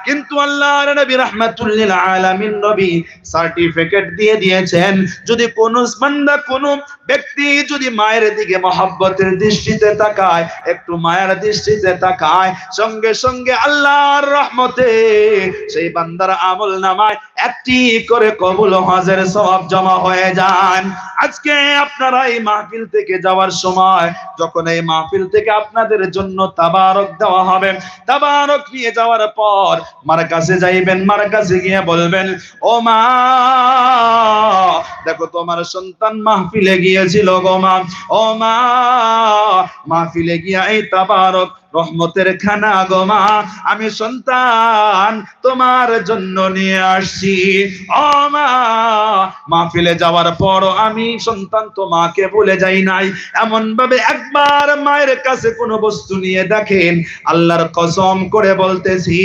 কিন্তু আল্লাহর নবী রাহমাতুল লিল আলামিন নবী সার্টিফিকেট দিয়ে দিয়েছেন, যদি কোন বান্দা কোন ব্যক্তি যদি মায়ের দিকে মহব্বতের দৃষ্টিতে তাকায়, একটু মায়ের দৃষ্টিতে তাকায়, সঙ্গে সঙ্গে আল্লাহর রহমতে সেই বান্দার আমল নামায় একটি করে কবুল হজের সওয়াব জমা হয়ে যায়। আজকে আপনারা এই মাহফিল থেকে যাওয়ার সময়, যখন এই মাহফিল থেকে আপনাদের জন্য তাবারক দেওয়া হবে, তাবারক নিয়ে যাওয়ার পর মার কাছে যাইবেন, মার কাছে গিয়ে বলবেন, ও মা, দেখো তোমার সন্তান মাহফিলে গিয়েছিল গো মা, ও মা, মাহফিলে গিয়া এই তাবারক রহমতের খানা গো মা, আমি সন্তান তোমার জন্য নিয়ে আসছি। ও মা, মাহফিলে যাওয়ার পর আমি সন্তান তোমাকে ভুলে যাই নাই। এমন ভাবে একবার মায়ের কাছে কোনো বস্তু নিয়ে দেখেন, আল্লাহর কসম করে বলতেছি